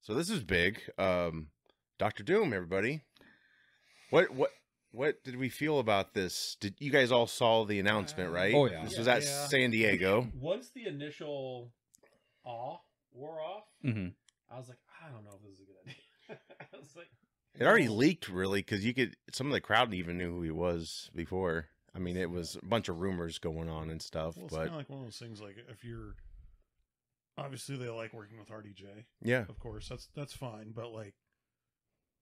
So this is big. Dr. Doom, everybody. What did we feel about this? Did you guys all saw the announcement, right? Oh, yeah. This was at San Diego. Once the initial awe wore off, I was like, I don't know if this is a good idea. I was like, it already leaked, really, because some of the crowd even knew who he was before. I mean, it was a bunch of rumors going on and stuff. Well, it's but kind of like one of those things. Like, if you're obviously they like working with RDJ, yeah, of course, that's fine. But like,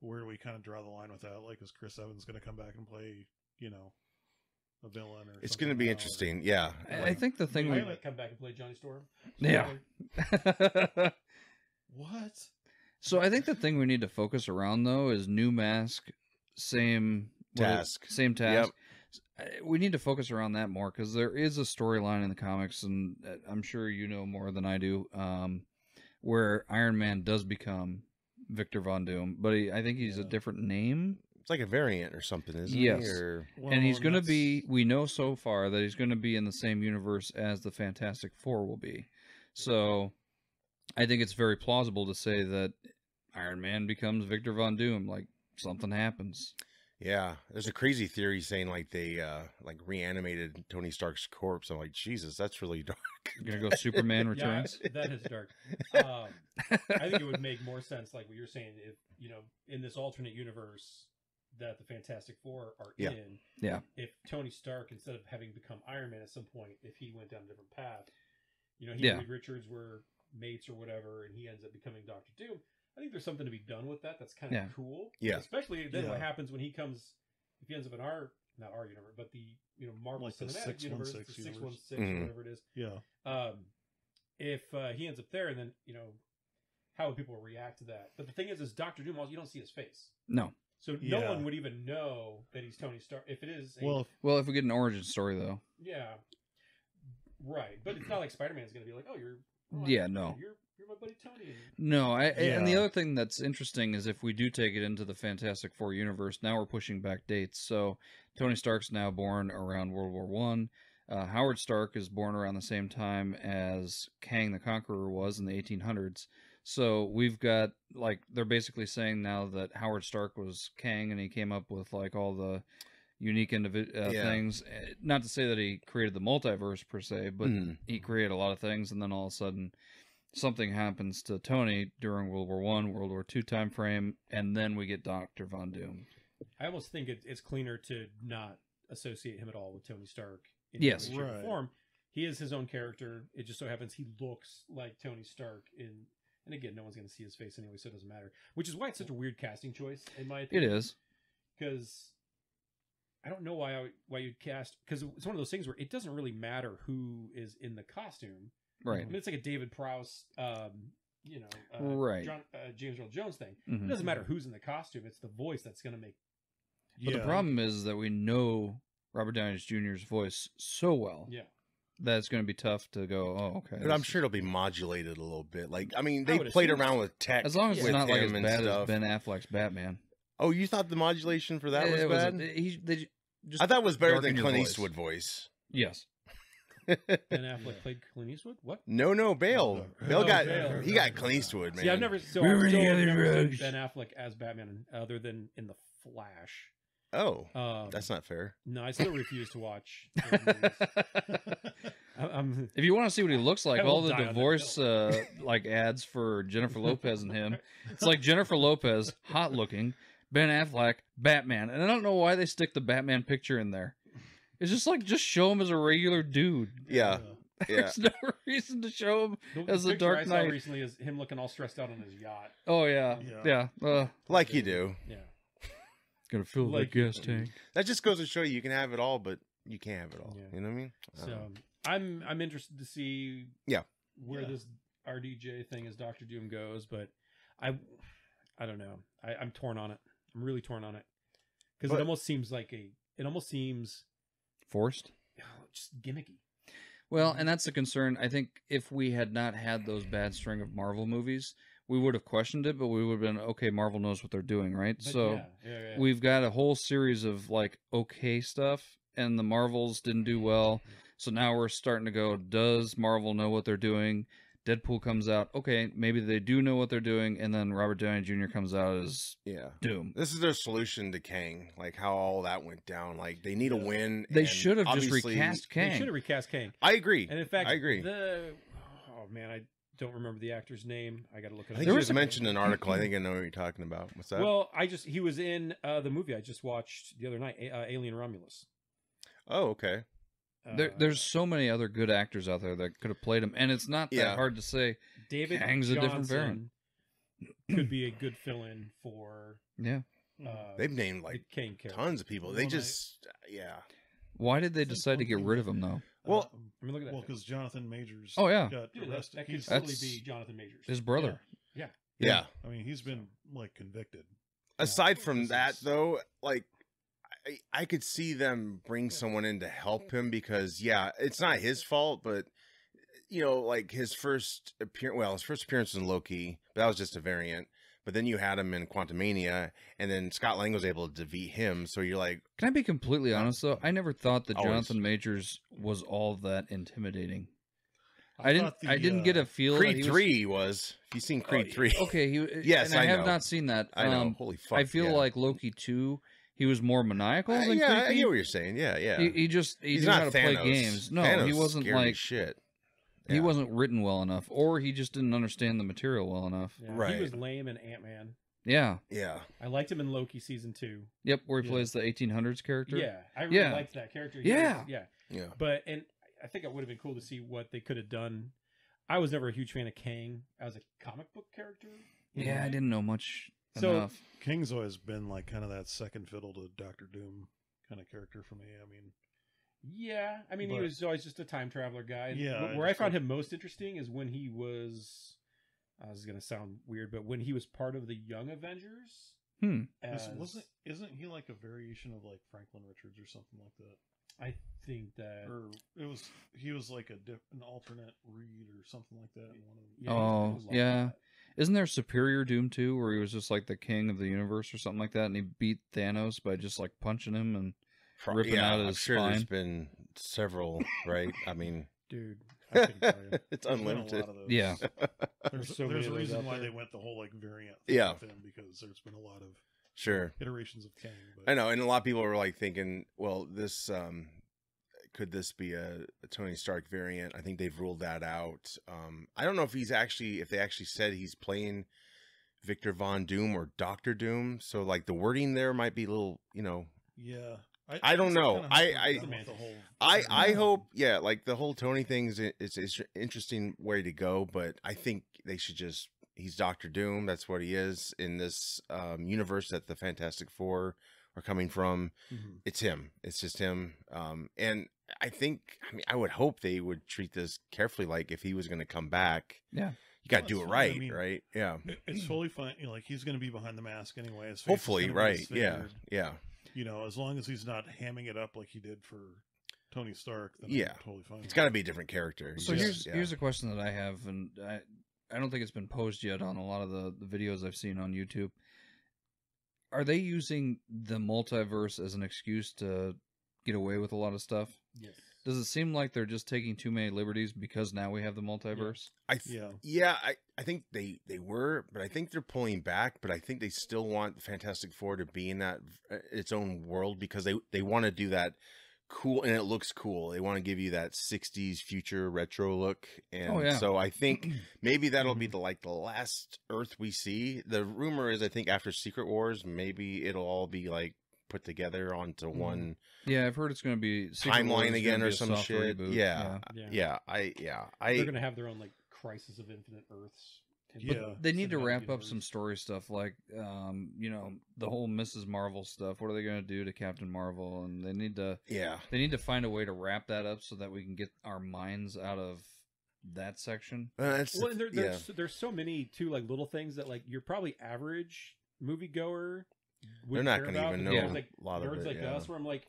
where do we kind of draw the line with that? Like, is Chris Evans going to come back and play, a villain? Or it's going to be interesting. Yeah, I think the thing we come back and play Johnny Storm. Yeah. What? So I think the thing we need to focus around though is new mask, same task. Yep. We need to focus around that more because there is a storyline in the comics, and I'm sure you know more than I do, where Iron Man does become Victor Von Doom, but I think he's a different name. It's like a variant or something, isn't yes. he? Or... Well, and he's going to be, we know so far that he's going to be in the same universe as the Fantastic Four will be. So I think it's very plausible to say that Iron Man becomes Victor Von Doom, like something happens. Yeah, there's a crazy theory saying like they like reanimated Tony Stark's corpse. I'm like, Jesus, that's really dark. You're gonna go Superman Returns? Yeah, that is dark. I think it would make more sense, like what you're saying, if in this alternate universe that the Fantastic Four are in. Yeah. If Tony Stark, instead of having become Iron Man at some point, if he went down a different path, he and Reed Richards were mates or whatever, and he ends up becoming Doctor Doom. I think there's something to be done with that. That's kind of cool. Yeah. Especially then what happens when he ends up in not our universe, but the Marvel like Cinematic Universe, the 616, whatever it is. Yeah. If he ends up there, and then how would people react to that? But the thing is Doctor Doom, you don't see his face. No. So no one would even know that he's Tony Stark. If it is well, if we get an origin story though. Yeah. Right. But it's not like Spider-Man's going to be like, "Oh, you're no. You're my buddy Tony." No, and the other thing that's interesting is if we do take it into the Fantastic Four universe, now we're pushing back dates. So Tony Stark's now born around World War One. Howard Stark is born around the same time as Kang the Conqueror was in the 1800s. So we've got, like, they're basically saying now that Howard Stark was Kang and he came up with, like, all the unique things. Not to say that he created the multiverse, per se, but he created a lot of things, and then all of a sudden something happens to Tony during World War One, World War II time frame, and then we get Dr. Von Doom. I almost think it's cleaner to not associate him at all with Tony Stark in yes. form. He is his own character. It just so happens he looks like Tony Stark and again, no one's going to see his face anyway, so it doesn't matter. Which is why it's such a weird casting choice, in my opinion. It is. Because I don't know why you'd cast... Because it's one of those things where it doesn't really matter who is in the costume. Right. I mean, it's like a David Prowse, right. James Earl Jones thing. It doesn't matter who's in the costume. It's the voice that's going to make... But the problem is that we know Robert Downey Jr.'s voice so well. Yeah. That it's going to be tough to go, oh, okay. But I'm sure it'll be modulated a little bit. Like, I mean, they played around with tech. As long as it's not like as bad as Ben Affleck's Batman. Oh, you thought the modulation for that was bad? I thought it was better than Clint Eastwood voice. Yes. Ben Affleck played Clint Eastwood? What? No, Bale. Bale got Clint Eastwood, man. See, I've never seen Ben Affleck as Batman other than in The Flash. Oh, that's not fair. No, I still refuse to watch. If you want to see what he looks like, all the divorce like ads for Jennifer Lopez and him, it's like Jennifer Lopez, hot looking, Ben Affleck, Batman, and I don't know why they stick the Batman picture in there. It's just like, just show him as a regular dude. Yeah. There's no reason to show him as the Dark Knight. I saw recently is him looking all stressed out on his yacht. Oh yeah. Like you do. Yeah. Gonna fill that gas tank. That just goes to show you can have it all, but you can't have it all. Yeah. You know what I mean? So I'm interested to see where this RDJ thing as Doctor Doom goes, but I don't know. I'm torn on it. I'm really torn on it because it almost seems forced, just gimmicky. Well, and that's the concern. I think if we had not had those bad string of Marvel movies, we would have questioned it, but we would have been, okay, Marvel knows what they're doing, right? But so we've got a whole series of like okay stuff, and the Marvels didn't do well. So now we're starting to go, does Marvel know what they're doing? Deadpool comes out. Okay, maybe they do know what they're doing, and then Robert Downey Jr. comes out as Doom. This is their solution to Kang, like how all that went down. Like they need a win. They should have just recast Kang. They should have recast Kang. I agree. And in fact, I agree. Oh man, I don't remember the actor's name. I got to look it up. I think he was mentioned in an article. I think I know what you're talking about. What's that? Well, he was in the movie I just watched the other night, Alien Romulus. Oh, okay. There's so many other good actors out there that could have played him, and it's not that hard to say. David Kang's Johnson a different variant. Could be a good fill-in for. They've named like Kang character. Tons of people. They just Why did they decide to get rid of him though? Well, I mean, look at that. Well, because Jonathan Majors. got arrested. That could totally be Jonathan Majors, his brother. Yeah. I mean, he's been like convicted. Aside from that, though, like. I could see them bring someone in to help him because, it's not his fault, but, like his first appearance was in Loki, but that was just a variant. But then you had him in Quantumania, and then Scott Lang was able to defeat him. So you're like... Can I be completely honest, though? I never thought that Jonathan Majors was all that intimidating. I didn't get a feel. Creed 3 was. If you've seen Creed 3. Okay. Yes, and I know. have not seen that. I know. Holy fuck. I feel like Loki 2... He was more maniacal than creepy. I hear what you're saying. Yeah. He knew how to play games. No, Thanos he wasn't like shit. He wasn't written well enough, or he just didn't understand the material well enough. Yeah, right. He was lame in Ant-Man. Yeah. I liked him in Loki season 2. Yep, where he plays the 1800s character. Yeah, I really liked that character. Yeah. But I think it would have been cool to see what they could have done. I was never a huge fan of Kang as a comic book character. Yeah, I didn't know much. So enough. King's always been like kind of that second fiddle to Doctor Doom kind of character for me. I mean, he was always just a time traveler guy. Yeah. Where I found him most interesting is when he was. This is gonna sound weird, but when he was part of the Young Avengers. Isn't he like a variation of like Franklin Richards or something like that? I think that, or he was like an alternate Reed or something like that. Isn't there Superior Doom too, where he was just like the king of the universe or something like that, and he beat Thanos by just like punching him and ripping out his spine? There's been several, right? I mean, dude, I couldn't tell you. It's unlimited. Yeah, there's a reason why they went the whole like variant thing with him, because there's been a lot of iterations of Kang. But... I know, and a lot of people were like thinking, well, this could this be a Tony Stark variant? I think they've ruled that out. I don't know if they actually said he's playing Victor Von Doom or Dr. Doom. So like the wording there might be a little, Yeah. I don't know. I hope, like the whole Tony thing is an interesting way to go, but I think they should he's Dr. Doom. That's what he is in this universe that the Fantastic Four are coming from. It's him. It's just him. And I would hope they would treat this carefully. Like if he was going to come back, you got to do it right, right? Yeah, it's totally fine. Like he's going to be behind the mask anyway. Hopefully, right? Yeah. As long as he's not hamming it up like he did for Tony Stark, then I'm totally fine. It's got to be a different character. So here's a question that I have, and I don't think it's been posed yet on a lot of the videos I've seen on YouTube. Are they using the multiverse as an excuse to get away with a lot of stuff? Yes. Does it seem like they're just taking too many liberties because now we have the multiverse? I think they were, but I think they're pulling back. But I think they still want the Fantastic Four to be in that its own world, because they want to do that cool, and it looks cool. They want to give you that 60s future retro look, and so I think maybe that'll be the last Earth we see. The rumor is, I think after Secret Wars, maybe it'll all be like put together onto one. Yeah, I've heard it's going to be timeline again or some shit. Reboot. Yeah. They're going to have their own like Crisis of Infinite Earths. But they need to wrap up some story stuff, like the whole Mrs. Marvel stuff. What are they going to do to Captain Marvel? And they need to find a way to wrap that up so that we can get our minds out of that section. There's so many too, like little things that like you're probably average moviegoer. They're not going to even know like, a lot of it. Like us, where I'm like,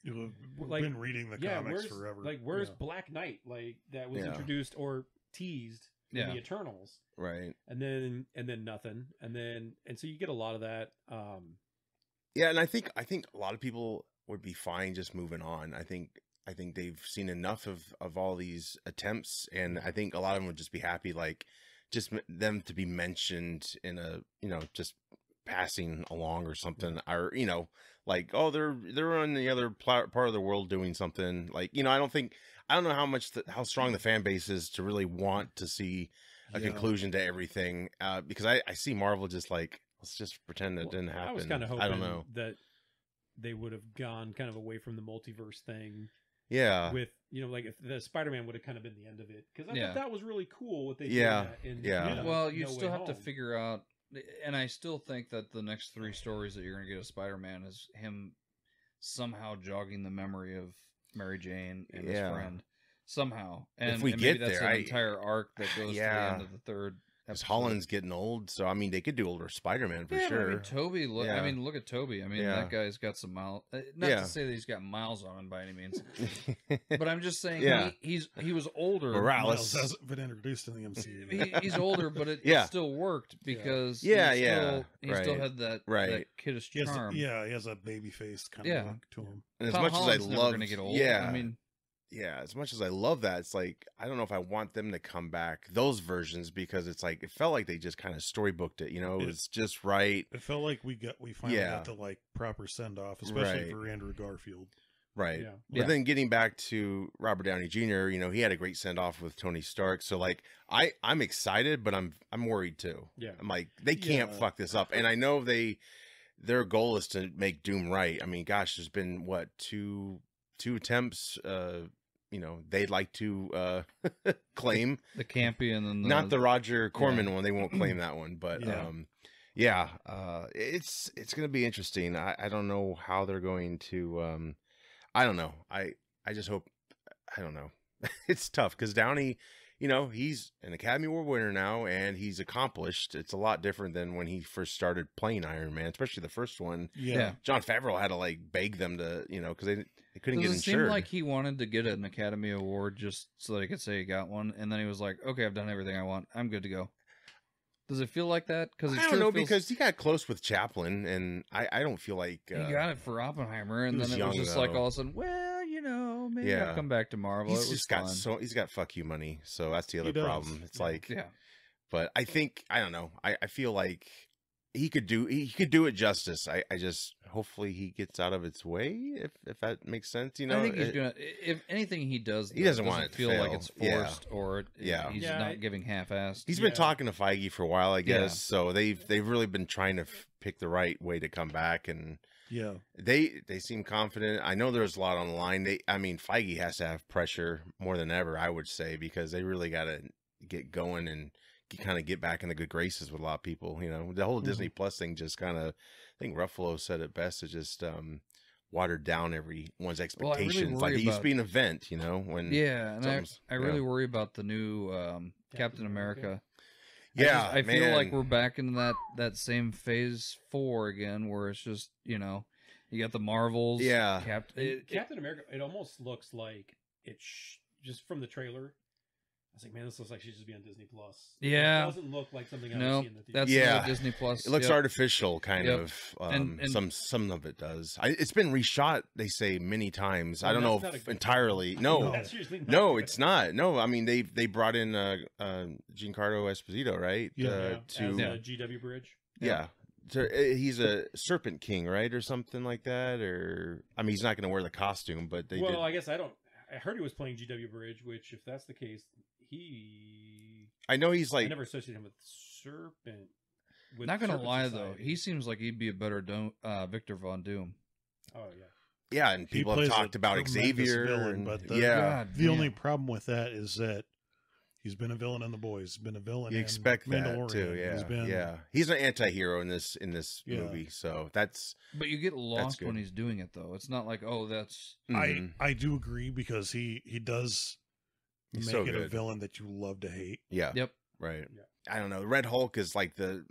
You've been reading the comics forever. Like, where's Black Knight? Like that was introduced or teased in the Eternals, right? And then nothing, and so you get a lot of that. And I think a lot of people would be fine just moving on. I think I think they've seen enough of all these attempts, and I think a lot of them would just be happy, like just them to be mentioned in a, you know, just passing along or something, or, you know, like, oh, they're on the other part of the world doing something, like, you know. I don't know how strong the fan base is to really want to see a conclusion to everything, because I see Marvel just like, let's just pretend that didn't happen. I was kind of hoping I don't know that they would have gone kind of away from the multiverse thing. Yeah. With, you know, like if the Spider-Man would have kind of been the end of it, because I thought that was really cool what they did. Well, you still have to figure out, and I still think that the next 3 stories that you're going to get of Spider-Man is him somehow jogging the memory of Mary Jane and his friend somehow. And if we get that's an entire arc that goes to the end of the 3rd. Because Holland's getting old, so I mean, they could do older Spider-Man for sure. I mean, Toby. I mean, look at Toby. I mean, that guy's got some miles. Not to say that he's got miles on him by any means, but I'm just saying he was older. Morales hasn't been introduced in the MCU. He's older, but it still worked because he still had that kiddish charm. He has a baby face kind of look to him. And Tom Holland's never going to get old. I mean. Yeah, as much as I love that, it's like, I don't know if I want them to come back, those versions, because it's like, it felt like they just kind of storybooked it, you know, it was just right. It felt like we finally got the like proper send off, especially for Andrew Garfield. Right. Yeah. But then getting back to Robert Downey Jr., you know, he had a great send off with Tony Stark. So like, I'm excited, but I'm worried too. Yeah. I'm like, they can't fuck this up. And I know their goal is to make Doom right. I mean, gosh, there's been what, two attempts, you know, they'd like to claim the campy and then not the Roger Corman one. They won't claim that one, but it's going to be interesting. I don't know how they're going to. I don't know. I just hope. I don't know. It's tough because Downey, you know, he's an Academy Award winner now, and he's accomplished. It's a lot different than when he first started playing Iron Man, especially the first one. Yeah, Jon Favreau had to like beg them to, you know, because they couldn't get insured. Does it seem like he wanted to get an Academy Award just so that he could say he got one, and then he was like, "Okay, I've done everything I want. I'm good to go." Does it feel like that? Because I don't know, because he got close with Chaplin, and I don't feel like he got it for Oppenheimer, and then it was just like all of a sudden, well, you know, maybe I'll come back to Marvel. He's got fuck you money, so that's the other problem. It's like, but I think I don't know. I feel like he could do it justice. I just hopefully he gets out of its way, if that makes sense. You know, I think he's gonna. If anything he does, he doesn't want it to feel fail. like it's forced or he's not giving half-assed. He's been talking to Feige for a while, I guess. So they've really been trying to pick the right way to come back, and they seem confident. I know there's a lot on the line. I mean, Feige has to have pressure more than ever, I would say, because they really got to get going and kind of get back in the good graces with a lot of people. You know, the whole Disney Plus thing just kind of, I think Ruffalo said it best, it just watered down everyone's expectations. Like it used to be an event, you know, when and I really worry about the new Captain America. I Man. feel like we're back in that same phase 4 again, where it's just, you know, you got the Marvels. Captain America, it almost looks like just from the trailer, I was like, man, this looks like she should be on Disney Plus. Yeah, it doesn't look like something I would see in the theater. That's Disney Plus. It looks artificial, kind of. And some of it does. It's been reshot, they say, many times. I don't know if entirely. No, it's not. No, I mean they brought in Giancarlo Esposito, right? As GW Bridge. Yeah. He's a Serpent King, right, or something like that. Or I mean, he's not going to wear the costume, but they. Well, I guess I heard he was playing GW Bridge, which, if that's the case, I know he's like. I never associated him with Serpent. Not gonna lie though, he seems like he'd be a better Victor Von Doom. Oh yeah. Yeah, and people have talked about Xavier. Villain, but the only problem with that is that he's been a villain in The Boys. Been a villain. You expect that too, He's an anti-hero in this movie, so that's. But you get lost when he's doing it, though. It's not like, oh, that's. I do agree, because he does make it a villain that you love to hate. Yeah. Yep. Right. Yeah. I don't know. Red Hulk is like the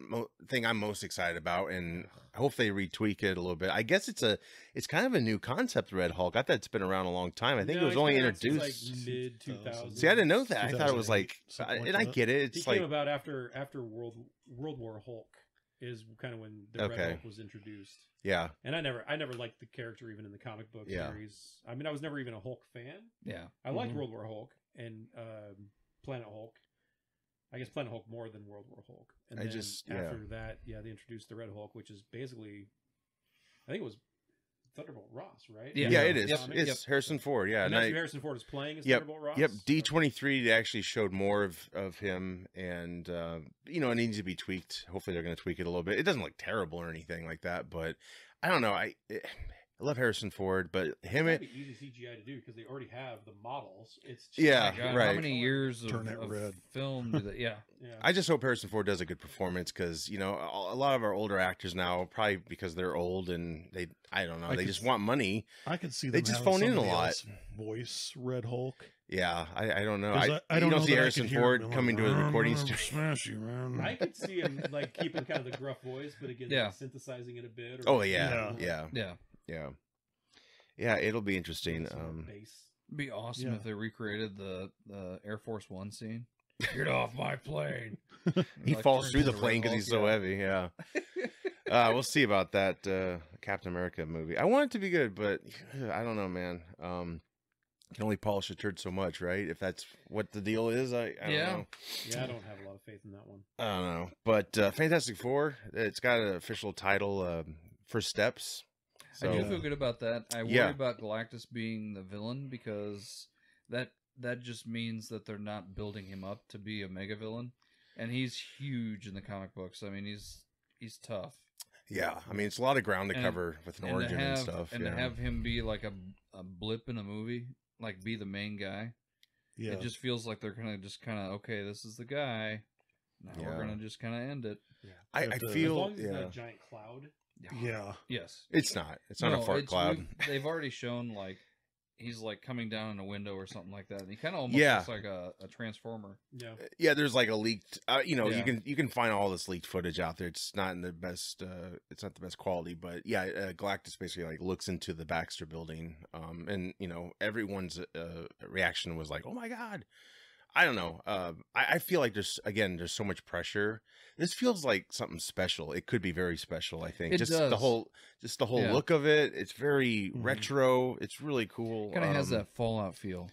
thing I'm most excited about, and I hope they retweak it a little bit. I guess it's kind of a new concept, Red Hulk. I thought it's been around a long time. I think it was only introduced like mid 2000s. See, I didn't know that. I thought it was like, and I get it. It's he came about after World War Hulk. is kind of when the Red Hulk was introduced. Yeah. And I never liked the character even in the comic book series. I mean, I was never even a Hulk fan. Yeah. I liked World War Hulk and Planet Hulk. I guess Planet Hulk more than World War Hulk. And after that, they introduced the Red Hulk, which is basically, I think it was Thunderbolt Ross, right? Yeah, it is. It's Harrison Ford. Yeah, and Harrison Ford is playing as Thunderbolt Ross. Yep. D23 actually showed more of him, and it needs to be tweaked. Hopefully, they're going to tweak it a little bit. It doesn't look terrible or anything like that, but I don't know. I love Harrison Ford, but him it's easy CGI to do because they already have the models. It's just, right. How many years of film do they? Yeah. I just hope Harrison Ford does a good performance because a lot of our older actors now, probably because they're old and they just want money. I could see them they just phone in a lot. Voice Red Hulk. Yeah, I don't know. I don't see Harrison Ford coming to a recording studio. Smash you, man. I could see him like keeping kind of the gruff voice, but again, like, synthesizing it a bit. Yeah, it'll be interesting. It'd be awesome if they recreated the Air Force One scene. Get off my plane. He falls through the plane because he's so heavy. Yeah. We'll see about that Captain America movie. I want it to be good, but I don't know, man. You can only polish a turd so much, right? If that's what the deal is, I don't know. Yeah, I don't have a lot of faith in that one. I don't know. But Fantastic Four, it's got an official title, First Steps. So, I do feel good about that. I worry about Galactus being the villain because that just means that they're not building him up to be a mega villain, and he's huge in the comic books. I mean, he's tough. Yeah, I mean, it's a lot of ground to cover with an origin and stuff. And to have him be like a blip in a movie, like be the main guy, it just feels like they're kind of okay, this is the guy. Now we're gonna just kind of end it. Yeah, I feel as long as it's not a giant cloud. Yeah. Yes. It's not. It's not a fart cloud. They've already shown like he's like coming down in a window or something like that, and he kind of almost looks like a transformer. Yeah. Yeah. There's like a leaked. You can find all this leaked footage out there. It's not in the best. It's not the best quality, but Galactus basically like looks into the Baxter Building, and everyone's reaction was like, "Oh my god." I don't know. I feel like there's so much pressure. This feels like something special. It could be very special. I think the whole look of it. It's very retro. It's really cool. Kind of has that Fallout feel.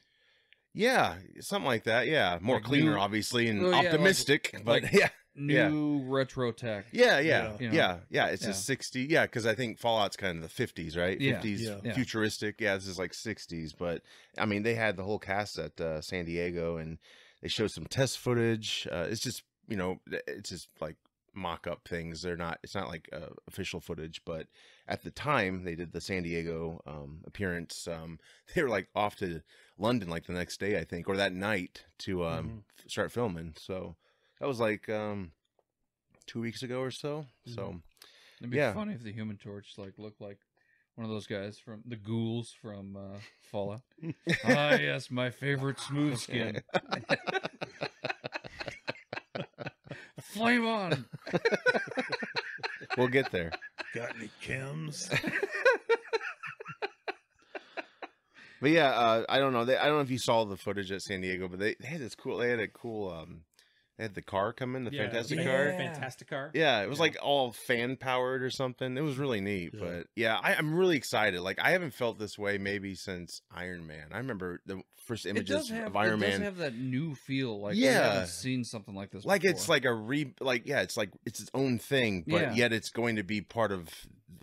Yeah, something like that. Yeah, more like cleaner, obviously, and optimistic. But new retro tech. Yeah. It's a 60. Yeah, because I think Fallout's kind of the 50s, right? 50s, futuristic. Yeah, this is like 60s. But I mean, they had the whole cast at San Diego, and they showed some test footage. It's just it's just like mock-up things. It's not like official footage, but at the time they did the San Diego appearance, they were like off to London like the next day, I think, or that night to start filming. So that was like 2 weeks ago or so. So it'd be funny if the Human Torch looked like one of those guys from the ghouls from Fallout. Ah, yes, my favorite smooth skin. Flame on. We'll get there. Got any chems? But I don't know. I don't know if you saw the footage at San Diego, but they had this cool. They had a cool. They had the car come in, the Fantastic car. Fantastic car. Yeah, it was like all fan powered or something. It was really neat. Yeah. But I'm really excited. Like I haven't felt this way maybe since Iron Man. I remember the first images of Iron Man. It does have that new feel. Like I haven't seen something like this. Like before. It's like it's like it's its own thing, but yet it's going to be part of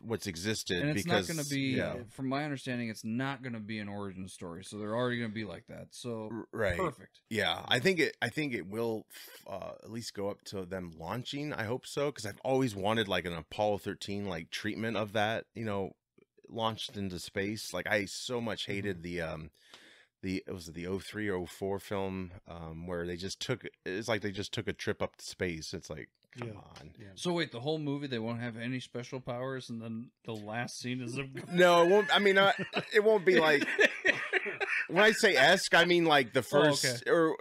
what's existed. And it's not going to be, from my understanding, it's not going to be an origin story. So they're already going to be like that. So perfect. Yeah, I think it will at least go up to them launching. I hope so, because I've always wanted like an Apollo 13 like treatment of that. Launched into space. Like I so much hated the 03 or 04 film where they just took a trip up to space. It's like, come on. Yeah. So wait, the whole movie they won't have any special powers, and then the last scene is no, it won't. I mean, it won't be like when I say esque, I mean like the first or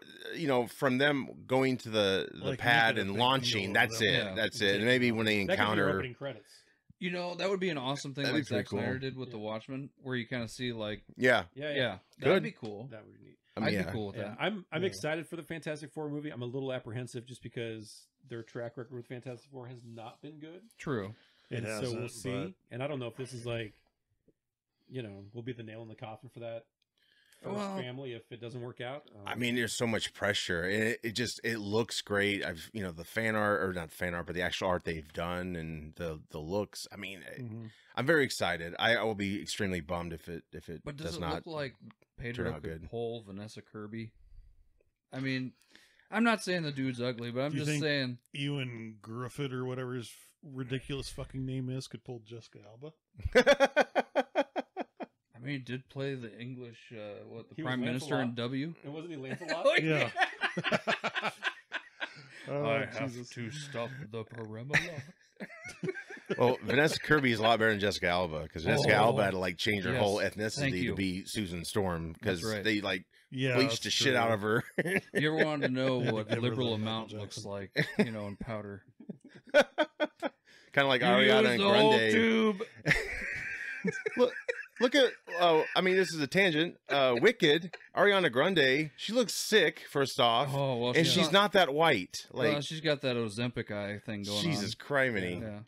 from them going to the pad and launching. That's it. Yeah. That's it. And maybe when they encounter opening credits. That would be an awesome thing like Zack Snyder did with The Watchmen, where you kind of see like that'd be cool. That would be neat. I'd be cool with that. I'm excited for the Fantastic Four movie. I'm a little apprehensive just because their track record with Fantastic Four has not been good. True. It And so hasn't, we'll see. but- And I don't know if this is like, will be the nail in the coffin for that first family if it doesn't work out. I mean, there's so much pressure. It looks great. I've the fan art, or not fan art, but the actual art they've done and the looks. I mean, I'm very excited. I will be extremely bummed if it But does it not look like Pedro out could good. pull Vanessa Kirby? I mean, I'm not saying the dude's ugly, but I'm Do you just think saying Ewan Griffith or whatever his ridiculous fucking name is could pull Jessica Alba. I mean, he did play the English, the He was Prime Minister in Lancelot. W. And wasn't he Lancelot? Yeah. I have to stop the Paremala. Well, Vanessa Kirby is a lot better than Jessica Alba, because Jessica Alba had to like change her Yes. whole Thank ethnicity you. to be Susan Storm, because That's right. they like Yeah, bleached the shit out of her. You ever wanted to know Had to what give her liberal the Michael amount Jackson. looks like, in powder? Kind of like Ariana Use the whole Grande. tube. Look at, I mean, this is a tangent. Wicked, Ariana Grande, she looks sick, first off. Oh, well, and she's not that white. Like, Well, she's got that Ozempic eye thing going on. Jesus criminy. Yeah.